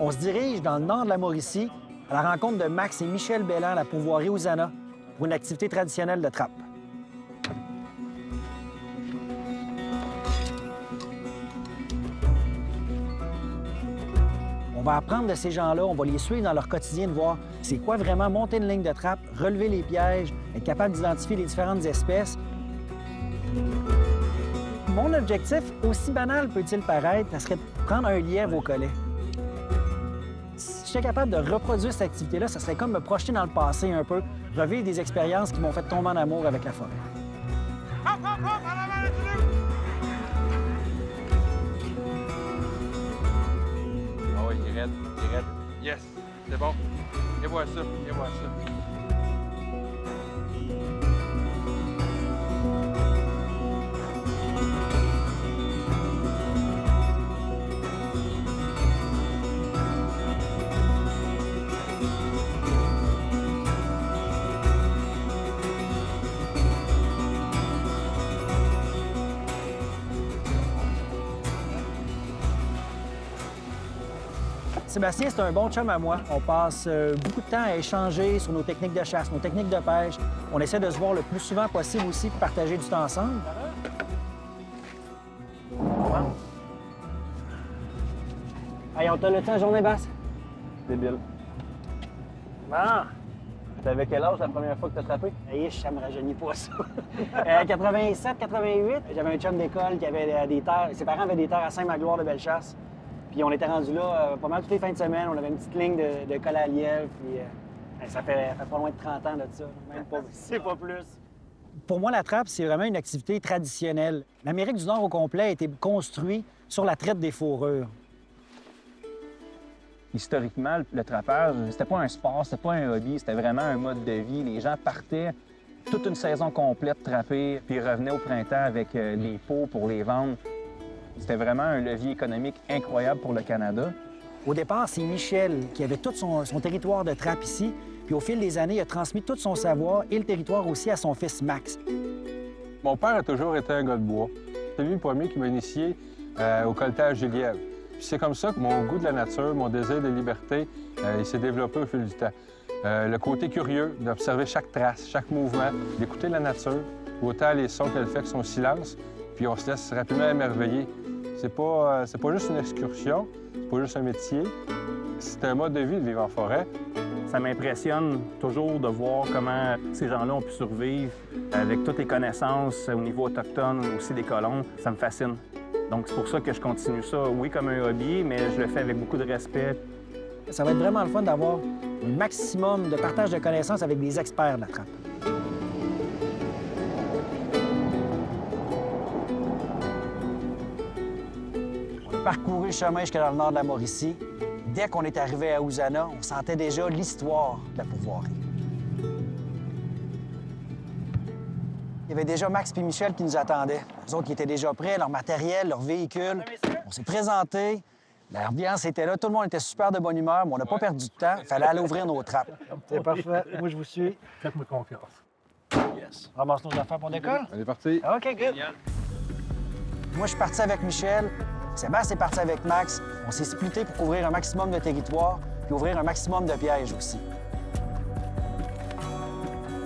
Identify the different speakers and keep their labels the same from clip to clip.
Speaker 1: On se dirige dans le nord de la Mauricie à la rencontre de Max et Michel Belland à la pourvoirie Hosanna pour une activité traditionnelle de trappe. On va apprendre de ces gens-là, on va les suivre dans leur quotidien, de voir c'est quoi vraiment monter une ligne de trappe, relever les pièges, être capable d'identifier les différentes espèces. Mon objectif, aussi banal peut-il paraître, ça serait de prendre un lièvre au collet. Si j'étais capable de reproduire cette activité-là, ça serait comme me projeter dans le passé un peu, revivre des expériences qui m'ont fait tomber en amour avec la forêt.
Speaker 2: Hop, hop, hop, en avant, les
Speaker 3: Ah oui, il est raide, il est raide. Yes, c'est bon. Et voilà ça, et voilà ça.
Speaker 1: Sébastien, c'est un bon chum à moi. On passe beaucoup de temps à échanger sur nos techniques de chasse, nos techniques de pêche. On essaie de se voir le plus souvent possible aussi pour partager du temps ensemble. Hey, on t'a le temps, journée basse?
Speaker 4: Débile.
Speaker 1: Bon.
Speaker 4: T'avais quel âge la première fois que t'as trappé?
Speaker 1: Hey, ça me rajeunit pas, ça. 87, 88, j'avais un chum d'école qui avait des terres. Ses parents avaient des terres à Saint-Magloire de Bellechasse. Puis on était rendu là pas mal toutes les fins de semaine. On avait une petite ligne de colle à lièvre. Puis ça fait pas loin de 30 ans de ça. Même pas, c'est pas plus. Pour moi, la trappe, c'est vraiment une activité traditionnelle. L'Amérique du Nord au complet a été construite sur la traite des fourrures.
Speaker 4: Historiquement, le trappage, c'était pas un sport, c'était pas un hobby, c'était vraiment un mode de vie. Les gens partaient toute une saison complète trapper, puis revenaient au printemps avec les pots pour les vendre. C'était vraiment un levier économique incroyable pour le Canada.
Speaker 1: Au départ, c'est Michel qui avait tout son territoire de trappe ici. Puis au fil des années, il a transmis tout son savoir et le territoire aussi à son fils Max.
Speaker 3: Mon père a toujours été un gars de bois. C'est lui le premier qui m'a initié au colletage du lièvre. Puis c'est comme ça que mon goût de la nature, mon désir de liberté, il s'est développé au fil du temps. Le côté curieux d'observer chaque trace, chaque mouvement, d'écouter la nature, autant les sons qu'elle fait que son silence, puis on se laisse rapidement émerveiller. C'est pas juste une excursion, c'est pas juste un métier, c'est un mode de vie de vivre en forêt.
Speaker 4: Ça m'impressionne toujours de voir comment ces gens-là ont pu survivre avec toutes les connaissances au niveau autochtone, aussi des colons. Ça me fascine. Donc c'est pour ça que je continue ça, oui, comme un hobby, mais je le fais avec beaucoup de respect.
Speaker 1: Ça va être vraiment le fun d'avoir un maximum de partage de connaissances avec des experts de la trappe. On a parcouru le chemin jusqu'à dans le nord de la Mauricie. Dès qu'on est arrivé à Hosanna, on sentait déjà l'histoire de la pourvoirie. Il y avait déjà Max et Michel qui nous attendaient. Eux autres qui étaient déjà prêts, leur matériel, leur véhicule. On s'est présentés. L'ambiance était là, tout le monde était super de bonne humeur, mais on n'a pas perdu de temps. Il fallait aller ouvrir nos trappes. C'est parfait. Moi, je vous suis.
Speaker 5: Faites-moi confiance.
Speaker 1: Yes. Ramasse nos affaires pour l'école.
Speaker 3: On est parti.
Speaker 1: OK, good. Moi, je suis parti avec Michel. Sébastien est parti avec Max. On s'est splitté pour couvrir un maximum de territoire puis ouvrir un maximum de pièges aussi.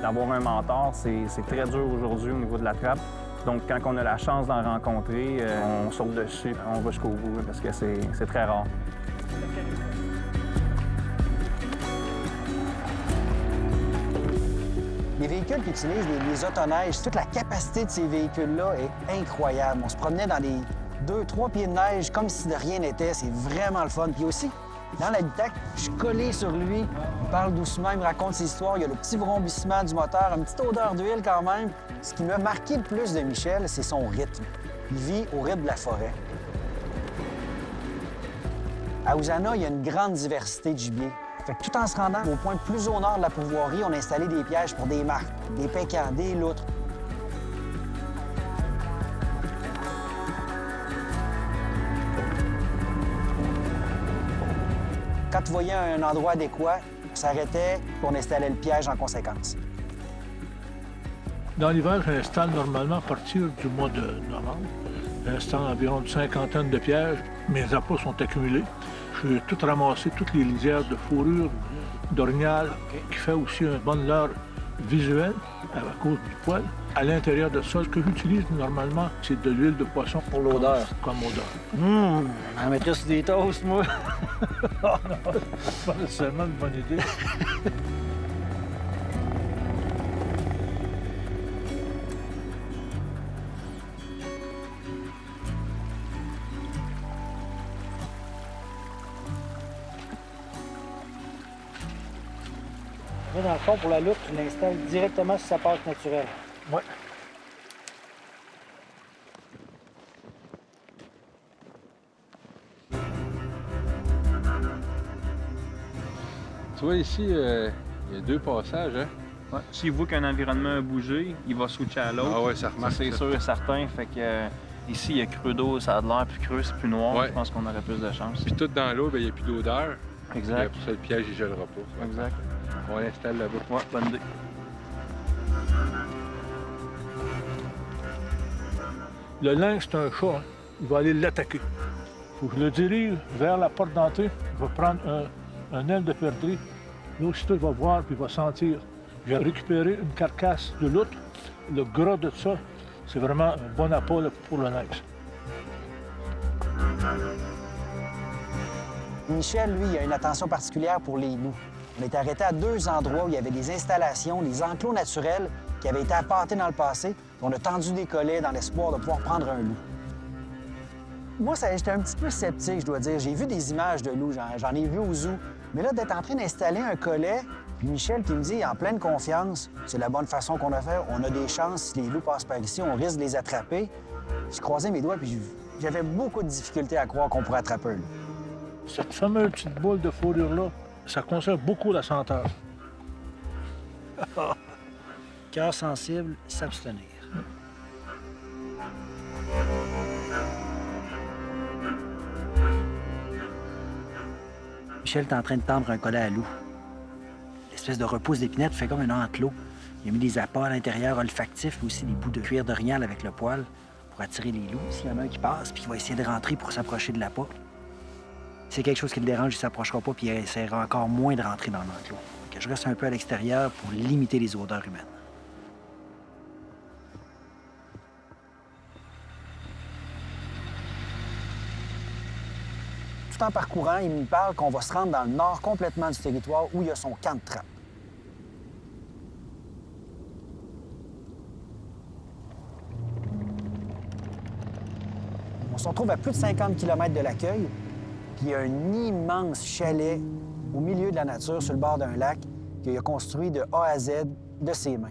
Speaker 4: D'avoir un mentor, c'est très dur aujourd'hui au niveau de la trappe. Donc, quand on a la chance d'en rencontrer, on saute dessus, on va jusqu'au bout, parce que c'est très rare.
Speaker 1: Les véhicules qui utilisent les autoneiges, toute la capacité de ces véhicules-là est incroyable. On se promenait dans les 2-3 pieds de neige comme si de rien n'était. C'est vraiment le fun. Puis aussi, dans l'habitacle, je suis collé sur lui. Il parle doucement, il me raconte ses histoires. Il y a le petit vrombissement du moteur, une petite odeur d'huile quand même. Ce qui m'a marqué le plus de Michel, c'est son rythme. Il vit au rythme de la forêt. À Hosanna, il y a une grande diversité de gibier. Fait que tout en se rendant au point plus au nord de la pourvoirie, on a installé des pièges pour des martres, des pécans, des loutres. Quand tu voyais un endroit adéquat, on s'arrêtait et on installait le piège en conséquence.
Speaker 5: Dans l'hiver, j'installe normalement à partir du mois de novembre Il restait environ une cinquantaine de pièges. Mes appâts sont accumulés. J'ai tout ramassé, toutes les lisières de fourrure, d'orignal, qui fait aussi une bonne leurre visuelle à cause du poil. À l'intérieur de ça, ce que j'utilise normalement, c'est de l'huile de poisson.
Speaker 1: Pour l'odeur.
Speaker 5: Comme odeur.
Speaker 1: On mettrait sur des toasts, moi.
Speaker 5: C'est pas nécessairement une bonne idée.
Speaker 1: Là, dans le fond, pour la loupe, tu l'installes directement sur sa pâte naturelle.
Speaker 5: Oui.
Speaker 3: Tu vois, ici, il y a 2 passages, hein?
Speaker 4: Ouais. S'il voit qu'un environnement a bougé, il va switcher à l'autre.
Speaker 3: Ah ouais, ça remarque.
Speaker 4: C'est sûr et certain. Fait que ici, il y a creux d'eau, ça a de l'air plus creux, c'est plus noir.
Speaker 3: Ouais.
Speaker 4: Je pense qu'on aurait plus de chance.
Speaker 3: Puis tout dans l'eau, ben, il n'y a plus d'odeur.
Speaker 4: Exact.
Speaker 3: Pour ça, le piège, il ne gèlera pas.
Speaker 4: Exact.
Speaker 3: On l'installe là-bas.
Speaker 4: Ouais, bonne idée.
Speaker 5: Le lynx, c'est un chat. Hein. Il va aller l'attaquer. Il faut que je le dirige vers la porte d'entrée. Je vais prendre un aile de perdrix. Là, aussitôt, il va voir puis il va sentir. J'ai récupéré une carcasse de loutre. Le gras de ça, c'est vraiment un bon appât là, pour le lynx.
Speaker 1: Michel, lui, il a une attention particulière pour les loups. On était arrêté à 2 endroits où il y avait des installations, des enclos naturels qui avaient été appâtés dans le passé. On a tendu des collets dans l'espoir de pouvoir prendre un loup. Moi, j'étais un petit peu sceptique, je dois dire. J'ai vu des images de loups, j'en ai vu au zoo. Mais là, d'être en train d'installer un collet, puis Michel qui me dit, en pleine confiance, c'est la bonne façon qu'on a fait. On a des chances, si les loups passent par ici, on risque de les attraper. Je croisais mes doigts, puis j'avais beaucoup de difficultés à croire qu'on pourrait attraper un loup.
Speaker 5: Cette fameuse petite boule de fourrure-là, ça conserve beaucoup la senteur.
Speaker 1: Cœur sensible, s'abstenir. Michel est en train de tendre un collet à loup. L'espèce de repousse d'épinette fait comme un enclos. Il a mis des appâts à l'intérieur olfactifs, mais aussi des bouts de cuir d'orignal avec le poil pour attirer les loups. S'il y en a un qui passe, puis il va essayer de rentrer pour s'approcher de l'appât. Si c'est quelque chose qui le dérange, il ne s'approchera pas, puis il essaiera encore moins de rentrer dans l'enclos. Donc, je reste un peu à l'extérieur pour limiter les odeurs humaines. Tout en parcourant, il me parle qu'on va se rendre dans le nord complètement du territoire où il y a son camp de trappe. On se retrouve à plus de 50 km de l'accueil, puis il y a un immense chalet au milieu de la nature, sur le bord d'un lac, qu'il a construit de A à Z de ses mains.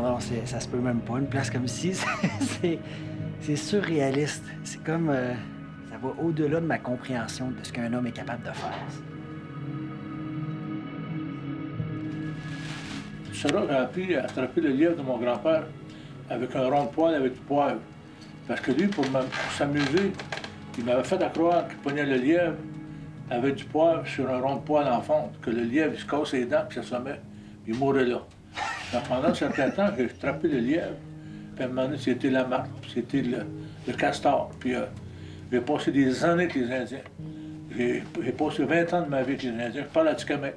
Speaker 1: Non, ça se peut même pas. Une place comme ici, c'est surréaliste. C'est comme... ça va au-delà de ma compréhension de ce qu'un homme est capable de faire.
Speaker 5: Sarah a appris à attraper le lièvre de mon grand-père avec un rond de poil avec du poivre. Parce que lui, pour s'amuser, il m'avait fait croire qu'il prenait le lièvre avec du poivre sur un rond de poil en fonte, que le lièvre il se casse les dents puis s'assommait, il mourrait là. Alors, pendant un certain temps, j'ai attrapé le lièvre, puis à un moment donné, c'était la marque, puis c'était le castor. Puis j'ai passé des années avec les Indiens. J'ai passé 20 ans de ma vie avec les Indiens. Je parle à Atikamekw,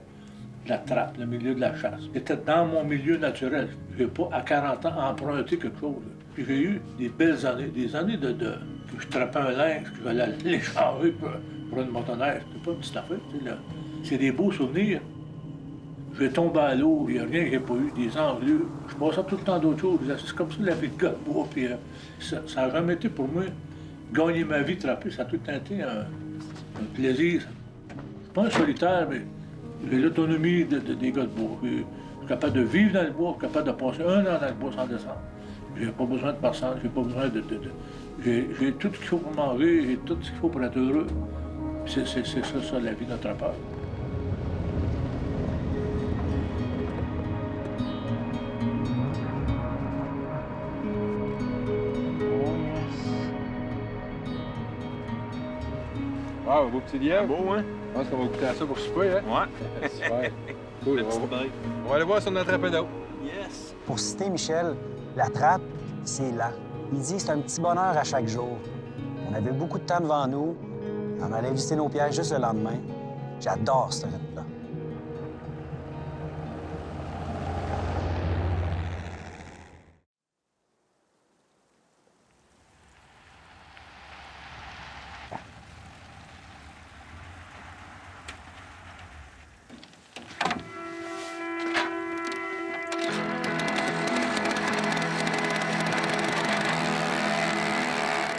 Speaker 5: de la trappe, le milieu de la chasse. J'étais dans mon milieu naturel. Je n'ai pas, à 40 ans, emprunté quelque chose. Puis j'ai eu des belles années, des années que je trappais un lynx, que j'allais l'échanger pour une motoneige. C'est pas une petite affaire, tu sais, là. C'est des beaux souvenirs. Je vais tomber à l'eau, il n'y a rien que j'ai pas eu, des engelures. Je passais tout le temps d'autres choses. C'est comme ça la vie de gars de bois. Puis ça n'a jamais été pour moi gagner ma vie, trapper. Ça a tout été un plaisir. Je suis pas un solitaire, mais j'ai l'autonomie des gars de bois. Je suis capable de vivre dans le bois, capable de passer 1 an dans le bois sans descendre. J'ai pas besoin de personne, j'ai pas besoin de... J'ai tout ce qu'il faut pour manger, j'ai tout ce qu'il faut pour être heureux. C'est ça, la vie d'un trappeur.
Speaker 3: Wow! Alors, beau petit lièvre.
Speaker 4: Beau, hein?
Speaker 3: Je pense qu'on va goûter à ça pour souper, hein?
Speaker 4: Ouais.
Speaker 3: Super. Cool. On va aller voir si on a attrapé d'autres.
Speaker 4: Yes.
Speaker 1: Pour citer Michel, la trappe, c'est lent. Il dit que c'est un petit bonheur à chaque jour. On avait beaucoup de temps devant nous. On allait visiter nos pièges juste le lendemain. J'adore ce rythme-là.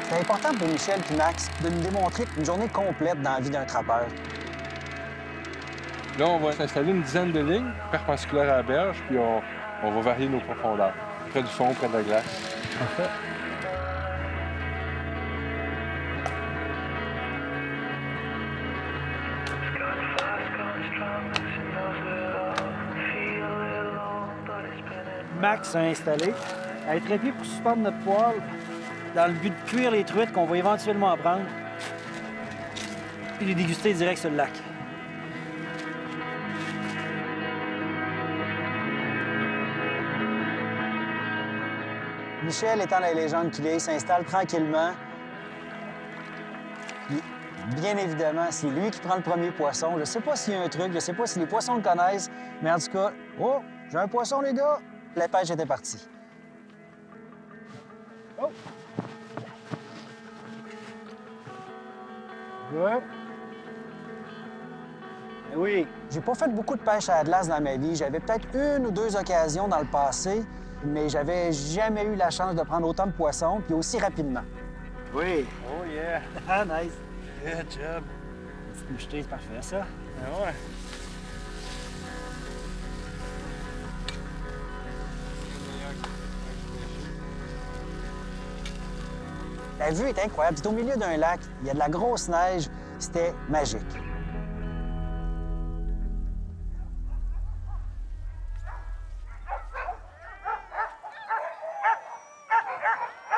Speaker 1: C'est important pour Michel et Max de nous démontrer une journée complète dans la vie d'un trappeur.
Speaker 3: Là, on va s'installer une dizaine de lignes perpendiculaires à la berge, puis on va varier nos profondeurs. Près du fond, près de la glace.
Speaker 1: Parfait. Max a installé un trépied pour suspendre notre poêle dans le but de cuire les truites qu'on va éventuellement prendre puis les déguster direct sur le lac. Michel, étant la légende qu'il est, s'installe tranquillement. Puis, bien évidemment, c'est lui qui prend le premier poisson. Je sais pas s'il y a un truc, je sais pas si les poissons le connaissent, mais en tout cas, oh, j'ai un poisson, les gars! La pêche était partie. Oh! Good. Ben oui. J'ai pas fait beaucoup de pêche à la glace dans ma vie. J'avais peut-être une ou deux occasions dans le passé, mais j'avais jamais eu la chance de prendre autant de poissons, puis aussi rapidement. Oui.
Speaker 4: Oh yeah.
Speaker 1: Ah, nice.
Speaker 4: Good job.
Speaker 1: Petite mouchetée, c'est parfait, ça.
Speaker 4: Ah ouais.
Speaker 1: La vue est incroyable. C'est au milieu d'un lac. Il y a de la grosse neige. C'était magique.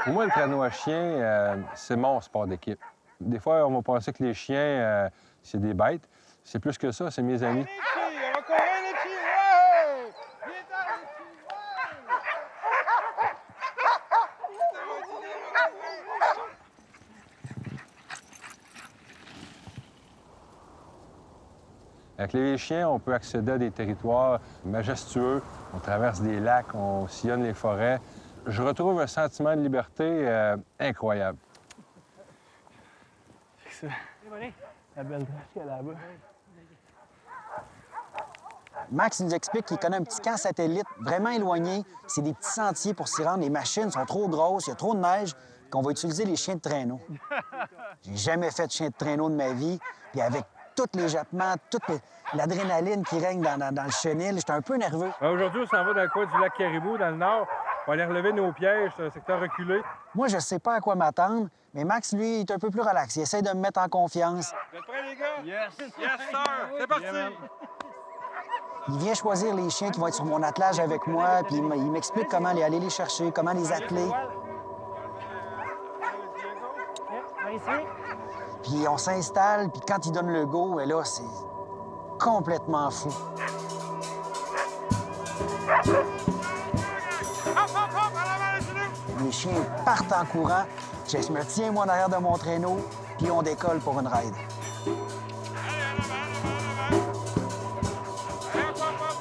Speaker 3: Pour moi, le traîneau à chien, c'est mon sport d'équipe. Des fois, on va penser que les chiens, c'est des bêtes. C'est plus que ça, c'est mes amis.
Speaker 2: Les filles, on va courir les filles, ouais! Viens dans les filles,
Speaker 3: Avec les chiens, on peut accéder à des territoires majestueux. On traverse des lacs, on sillonne les forêts. Je retrouve un sentiment de liberté incroyable.
Speaker 1: C'est ça. La belle trace qu'il y a là-bas. Max nous explique qu'il connaît un petit camp satellite vraiment éloigné. C'est des petits sentiers pour s'y rendre. Les machines sont trop grosses, il y a trop de neige, qu'on va utiliser les chiens de traîneau. J'ai jamais fait de chien de traîneau de ma vie. Puis avec tous les jappements, toute l'adrénaline qui règne dans le chenil, j'étais un peu nerveux.
Speaker 3: Aujourd'hui, on s'en va dans le coin du lac Caribou, dans le nord. On va aller relever nos pièges, c'est un secteur reculé.
Speaker 1: Moi, je sais pas à quoi m'attendre, mais Max, lui, est un peu plus relax. Il essaie de me mettre en confiance.
Speaker 2: Vous êtes prêts, les gars?
Speaker 4: Yes.
Speaker 2: Yes, sir! C'est parti!
Speaker 1: Il vient choisir les chiens qui vont être sur mon attelage avec moi, puis il m'explique comment aller les chercher, comment les atteler. Puis on s'installe, puis quand il donne le go, et là, c'est complètement fou.
Speaker 2: Hop, hop, hop! En avant, les genoux!
Speaker 1: Les chiens partent en courant. Je me tiens, moi, en arrière de mon traîneau, puis on décolle pour une ride.
Speaker 2: Allez, en avant, en avant, en avant! Allez, hop, hop, hop!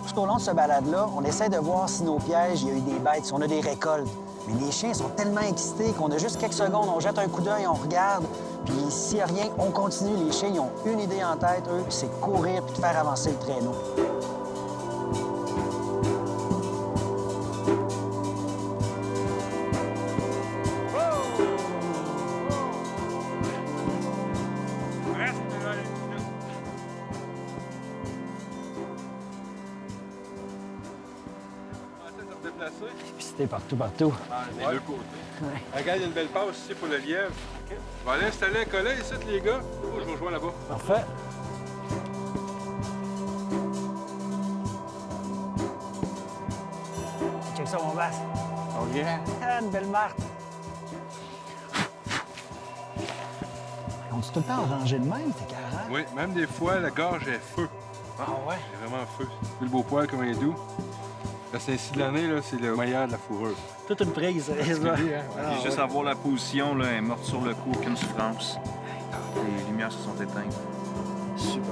Speaker 1: Tout au long de ce balade-là, on essaie de voir si nos pièges, il y a eu des bêtes, si on a des récoltes. Mais les chiens sont tellement excités qu'on a juste quelques secondes, on jette un coup d'œil, on regarde, puis s'il n'y a rien, on continue. Les chiens, ils ont une idée en tête, eux, c'est courir puis de faire avancer le traîneau.
Speaker 2: Reste dans les genoux.
Speaker 3: On va se déplacer.
Speaker 1: Pisté partout.
Speaker 3: Des deux côtés. Regarde, il y a une belle passe ici pour le lièvre. On va aller installer un collet ici, les gars. Oh, je vous rejoins là-bas.
Speaker 1: Parfait. ça, mon basse.
Speaker 3: OK.
Speaker 1: Ah, une belle marque. On dit tout le temps rangé de même, c'est carré.
Speaker 3: Oui, même des fois, la gorge est feu.
Speaker 1: Ah ouais?
Speaker 3: C'est vraiment feu. Vu le beau poil comme il est doux. Là, c'est ainsi de l'année, là, c'est le meilleur de la fourrure.
Speaker 1: Toute une prise, ça.
Speaker 4: Et juste avoir la position, là, elle est morte sur le coup, aucune souffrance. Les lumières se sont éteintes.
Speaker 1: Super.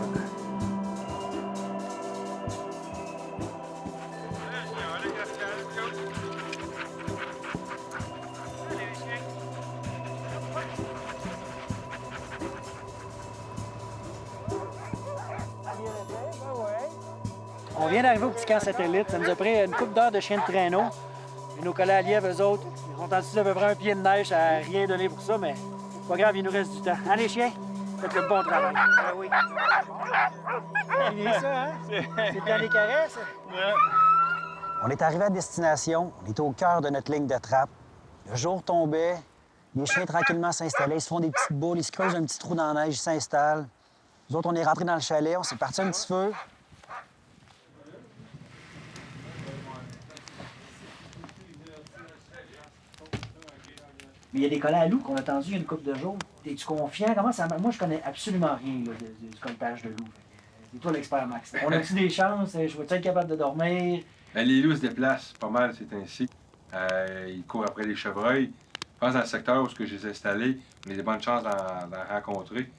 Speaker 2: Allez, Gratial, let's go. Allez, les chiens.
Speaker 1: On vient d'arriver au petit camp satellite. Ça nous a pris une couple d'heures de chien de traîneau. Et nos collègues à lièvre, eux autres, ils sont en dessous d'à peu près un pied de neige. Ça n'a rien donné pour ça, mais c'est pas grave, il nous reste du temps. Allez, chiens, faites le bon travail. Ah oui. C'est bien ça, hein? C'est dans les caresses? On est arrivé à destination. On était au cœur de notre ligne de trappe. Le jour tombait. Les chiens tranquillement s'installaient. Ils se font des petites boules. Ils se creusent un petit trou dans la neige. Ils s'installent. Nous autres, on est rentrés dans le chalet. On s'est parti un petit feu. Mais il y a des collets à loup qu'on a attendu il y a une couple de jours. Es-tu confiant? Comment ça marche? Moi, je connais absolument rien là, du colletage de loup. C'est toi l'expert, Max. On a-tu des chances? Je vais être capable de dormir?
Speaker 3: Les loups se déplacent pas mal, c'est ainsi. Ils courent après les chevreuils. Je pense dans le secteur où je les ai installés, on a des bonnes chances d'en rencontrer.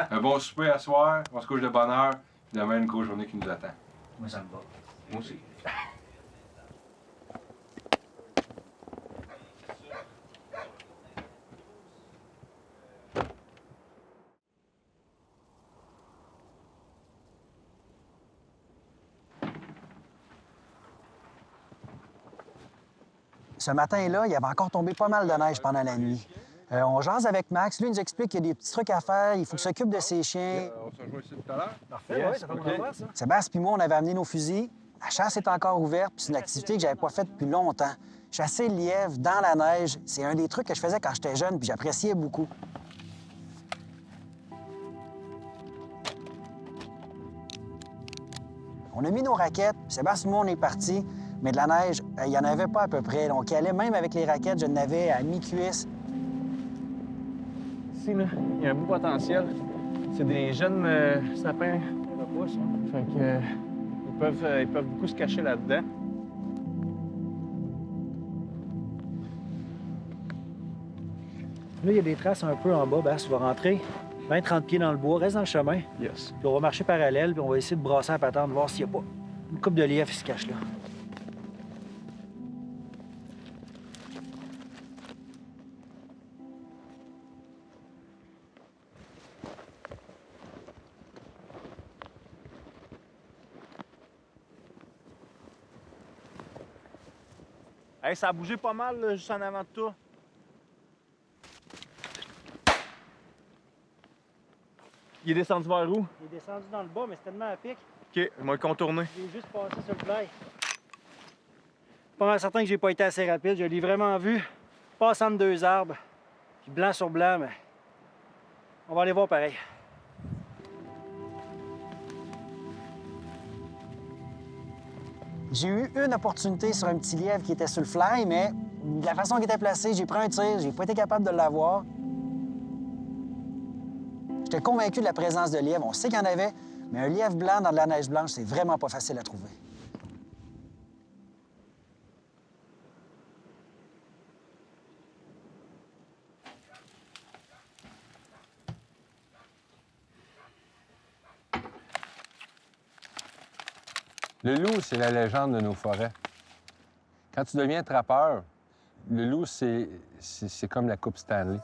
Speaker 3: Un bon souper à soir, on se couche de bonne heure, puis demain, une grosse journée qui nous attend.
Speaker 1: Moi, ça me va.
Speaker 3: Moi aussi.
Speaker 1: Ce matin-là, il y avait encore tombé pas mal de neige pendant la nuit. On jase avec Max. Lui, il nous explique qu'il y a des petits trucs à faire. Il faut qu'il s'occupe de ses chiens.
Speaker 3: On se rejoint ici tout à l'heure.
Speaker 1: Parfait, oui, ça fait plaisir, ça. Sébastien et moi, on avait amené nos fusils. La chasse est encore ouverte, puis c'est une activité que j'avais pas faite depuis longtemps. Chasser le lièvre dans la neige, c'est un des trucs que je faisais quand j'étais jeune, puis j'appréciais beaucoup. On a mis nos raquettes, puis Sébastien et moi, on est partis. Mais de la neige, il n'y en avait pas à peu près. Donc, il allait même avec les raquettes, je n'avais à mi-cuisse.
Speaker 4: Ici, là, il y a un beau potentiel. C'est des jeunes sapins de pouce. Fait que, ils peuvent beaucoup se cacher là-dedans.
Speaker 1: Là, il y a des traces un peu en bas, Bass. Tu vas rentrer 20-30 pieds dans le bois, reste dans le chemin.
Speaker 4: Yes.
Speaker 1: Puis on va marcher parallèle, puis on va essayer de brasser la patente, voir s'il n'y a pas une coupe de lièvre qui se cache là.
Speaker 4: Hey, ça a bougé pas mal, là, juste en avant de toi. Il est descendu vers où?
Speaker 1: Il est descendu dans le bas, mais c'est tellement à pic.
Speaker 4: OK, on va le contourner.
Speaker 1: Il est juste passé sur le fly. Pas mal certain que j'ai pas été assez rapide. Je l'ai vraiment vu passer entre deux arbres, puis blanc sur blanc, mais on va aller voir pareil. J'ai eu une opportunité sur un petit lièvre qui était sur le fly, mais de la façon qu'il était placé, j'ai pris un tir, j'ai pas été capable de l'avoir. J'étais convaincu de la présence de lièvre. On sait qu'il y en avait, mais un lièvre blanc dans de la neige blanche, c'est vraiment pas facile à trouver.
Speaker 3: Le loup, c'est la légende de nos forêts. Quand tu deviens trappeur, le loup, c'est comme la Coupe Stanley.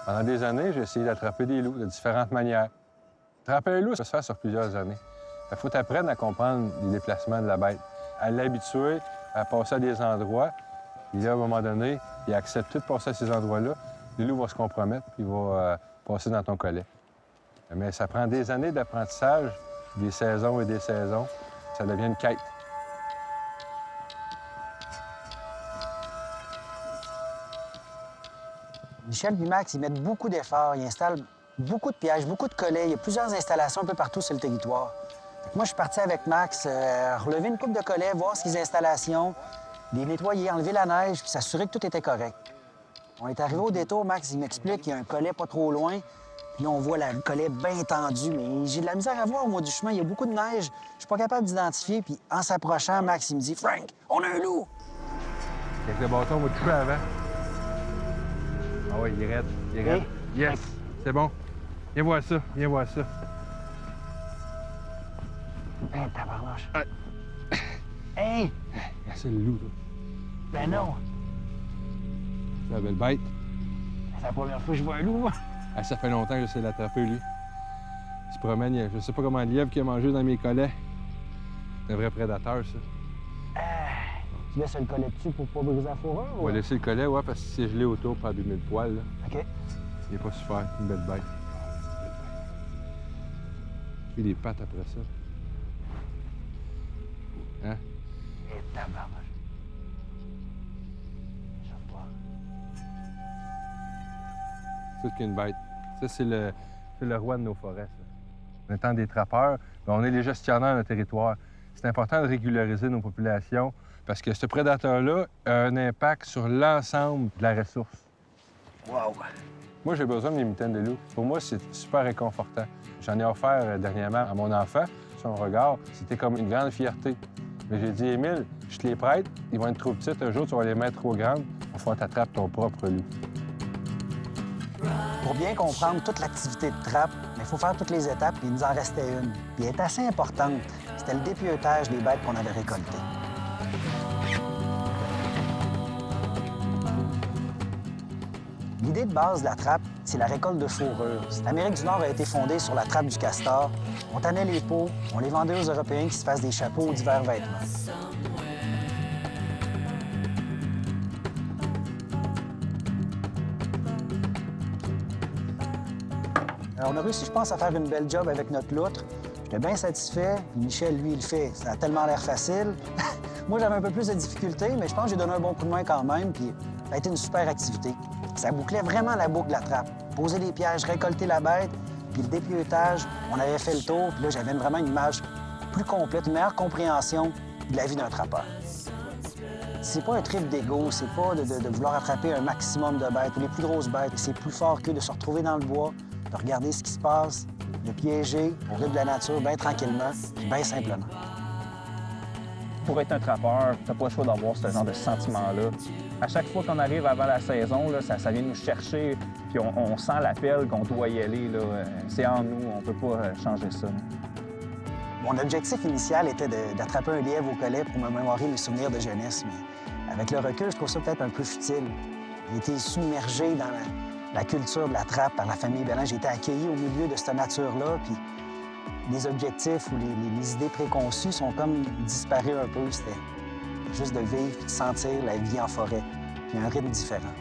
Speaker 3: Pendant des années, j'ai essayé d'attraper des loups de différentes manières. Attraper un loup, ça se fait sur plusieurs années. Il faut apprendre à comprendre les déplacements de la bête, à l'habituer à passer à des endroits. Et là, à un moment donné, il accepte de passer à ces endroits-là. Le loup va se compromettre, puis il va passer dans ton collet. Mais ça prend des années d'apprentissage, des saisons et des saisons. Ça devient une quête.
Speaker 1: Michel et Max, ils mettent beaucoup d'efforts. Ils installent beaucoup de pièges, beaucoup de collets. Il y a plusieurs installations un peu partout sur le territoire. Moi, je suis parti avec Max, relever une coupe de collets, voir ce qu'ils installations, les nettoyer, enlever la neige, puis s'assurer que tout était correct. On est arrivé au détour, Max, il m'explique qu'il y a un collet pas trop loin. Puis là, on voit le collet bien tendu, mais j'ai de la misère à voir au mois du chemin. Il y a beaucoup de neige. Je suis pas capable d'identifier. Puis en s'approchant, Max, il me dit « Frank, on a un loup! »
Speaker 3: Avec le bâton, on va toucher avant. Ah oui, il est raide. Il est raide. Yes! C'est bon. Viens voir ça. Viens voir ça.
Speaker 1: Hey, tabarnouche. Hey!
Speaker 3: C'est le loup, là.
Speaker 1: Ben non!
Speaker 3: C'est la belle bête.
Speaker 1: C'est la première fois que je vois un loup, moi.
Speaker 3: Ah, ça fait longtemps que j'essaie de l'attraper, lui. Il se promène, je sais pas comment le lièvre qui a mangé dans mes collets. C'est un vrai prédateur, ça.
Speaker 1: Tu laisses le collet dessus pour pas briser la fourrure?
Speaker 3: On va laisser le collet, ouais, parce que c'est gelé autour par 2000 poils, là.
Speaker 1: OK.
Speaker 3: Il est pas super, une belle bête. Puis les pattes après ça. Hein?
Speaker 1: Et tabarnouche. Je sais pas.
Speaker 3: C'est tout qu'une bête. Ça, c'est le roi de nos forêts, ça. En étant des trappeurs, bien, on est les gestionnaires de territoire. C'est important de régulariser nos populations parce que ce prédateur-là a un impact sur l'ensemble de la ressource.
Speaker 1: Wow!
Speaker 3: Moi, j'ai besoin de mes mitaines de loup. Pour moi, c'est super réconfortant. J'en ai offert dernièrement à mon enfant. Son regard, c'était comme une grande fierté. Mais j'ai dit, Émile, je te les prête, ils vont être trop petites. Un jour, tu vas les mettre trop grandes. Il va falloir que tu attrapes ton propre loup.
Speaker 1: Pour bien comprendre toute l'activité de trappe, il faut faire toutes les étapes, puis il nous en restait une. Puis elle est assez importante. C'était le dépieutage des bêtes qu'on avait récoltées. L'idée de base de la trappe, c'est la récolte de fourrure. L'Amérique du Nord a été fondée sur la trappe du castor. On tannait les peaux, on les vendait aux Européens qui se fassent des chapeaux ou divers vêtements. Alors, on a réussi, je pense, à faire une belle job avec notre loutre. J'étais bien satisfait. Puis Michel, lui, il le fait. Ça a tellement l'air facile. Moi, j'avais un peu plus de difficultés, mais je pense que j'ai donné un bon coup de main quand même. Puis ça a été une super activité. Ça bouclait vraiment la boucle de la trappe. Poser des pièges, récolter la bête, puis le dépieutage, on avait fait le tour. Puis là, j'avais vraiment une image plus complète, une meilleure compréhension de la vie d'un trappeur. C'est pas un trip d'ego, c'est pas de vouloir attraper un maximum de bêtes ou les plus grosses bêtes. C'est plus fort que de se retrouver dans le bois, de regarder ce qui se passe, de piéger au rythme de la nature, bien tranquillement, puis bien simplement.
Speaker 4: Pour être un trappeur, t'as pas le choix d'avoir ce genre de sentiment-là. À chaque fois qu'on arrive avant la saison, là, ça vient nous chercher, puis on sent l'appel qu'on doit y aller. Là. C'est en nous, on peut pas changer ça.
Speaker 1: Mon objectif initial était d'attraper un lièvre au collet pour me mémorer mes souvenirs de jeunesse, mais avec le recul, je trouve ça peut-être un peu futile. J'ai été submergé dans la culture de la trappe par la famille Bellin. J'ai été accueilli au milieu de cette nature-là, puis les objectifs ou les idées préconçues sont comme disparus un peu. C'était juste de vivre et de sentir la vie en forêt, puis un rythme différent.